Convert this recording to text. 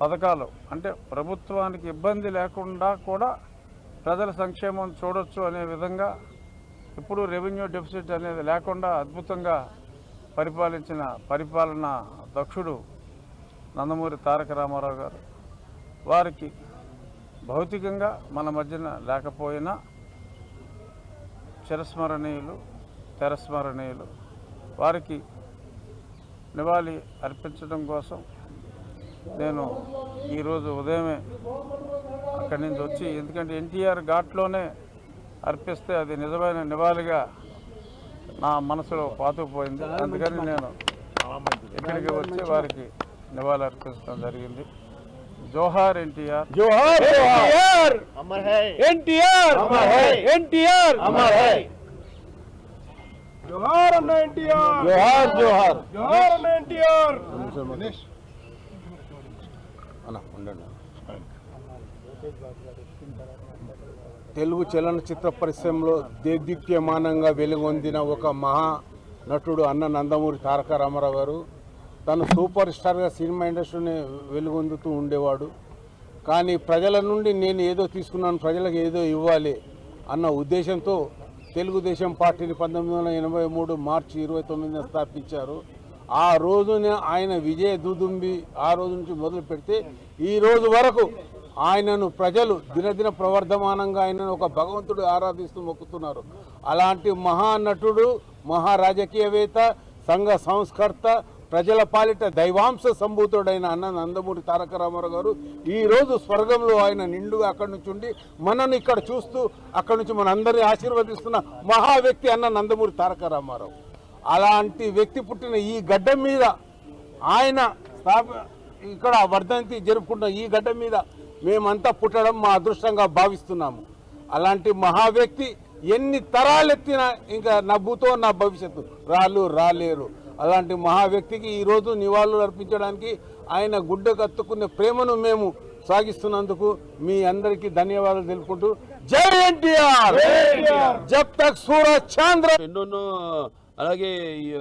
పథకాలు అంటే ప్రభుత్వానికి ఇబ్బంది లేకుండా కూడా ప్రజల సంక్షేమం చూడొచ్చు అనే విధంగా ఇప్పుడు రెవెన్యూ డెఫిసిట్ అనేది లేకుండా అద్భుతంగా పరిపాలించిన పరిపాలనా దక్షుడు నందమూరి తారక రామారావు గారు. వారికి భౌతికంగా మన మధ్యన లేకపోయినా చిరస్మరణీయులు, తెరస్మరణీయులు. వారికి నివాళి అర్పించడం కోసం నేను ఈరోజు ఉదయమే అక్కడి నుంచి వచ్చి, ఎందుకంటే ఎన్టీఆర్ ఘాట్లోనే అర్పిస్తే అది నిజమైన నివాళిగా నా మనసులో పాతుకుపోయింది. అందుకని నేను ఇక్కడికి వచ్చి వారికి నివాళి అర్పించడం జరిగింది. జోహార్ ఎన్టీఆర్, జోహార్ ఎన్టీఆర్, అమర్ హై ఎన్టీఆర్, అమర్ హై ఎన్టీఆర్, అమర్ హై. జోహార్ అన్న ఎన్టీఆర్, జోహార్ జోహార్ జోహార్ అన్న ఎన్టీఆర్. తెలుగు చలనచిత్ర పరిశ్రమలో దేదీప్యమానంగా వెలుగొందిన ఒక మహా నటుడు అన్న నందమూరి తారక రామారావు గారు. తను సూపర్ స్టార్గా సినిమా ఇండస్ట్రీని వెలుగొందుతూ ఉండేవాడు. కానీ ప్రజల నుండి నేను ఏదో తీసుకున్నాను, ప్రజలకు ఏదో ఇవ్వాలి అన్న ఉద్దేశంతో తెలుగుదేశం పార్టీని 1983 మార్చి 29న స్థాపించారు. ఆ రోజున ఆయన విజయ దుదుంబి ఆ రోజు నుంచి మొదలు పెడితే ఈ రోజు వరకు ఆయనను ప్రజలు దినదిన ప్రవర్ధమానంగా ఆయనను ఒక భగవంతుడు ఆరాధిస్తూ మొక్కుతున్నారు. అలాంటి మహానటుడు, మహారాజకీయవేత్త, సంఘ సంస్కర్త, ప్రజల పాలిట దైవాంశ సంభూతుడైన అన్న నందమూరి తారక రామారావు గారు ఈరోజు స్వర్గంలో ఆయన నిండుగా అక్కడి నుంచి ఉండి మనను ఇక్కడ చూస్తూ అక్కడి నుంచి మనందరినీ ఆశీర్వదిస్తున్న మహా వ్యక్తి అన్న నందమూరి తారక రామారావు. అలాంటి వ్యక్తి పుట్టిన ఈ గడ్డ మీద ఆయన ఇక్కడ వర్ధంతి జరుపుకుంటున్న ఈ గడ్డ మీద మేమంతా పుట్టడం మా అదృష్టంగా భావిస్తున్నాము. అలాంటి మహా వ్యక్తి ఎన్ని తరాలెత్తినా ఇంకా నవ్వుతో నా భవిష్యత్తు రాలేరు. అలాంటి మహా వ్యక్తికి ఈరోజు నివాళులు అర్పించడానికి ఆయన గుడ్డ కత్తుకునే ప్రేమను మేము సాగిస్తున్నందుకు మీ అందరికీ ధన్యవాదాలు తెలుపుకుంటూ జై ఎన్టీఆర్, జబ్ తక్ సూరజ్ చంద్ర. ఎన్నోన్నో అలాగే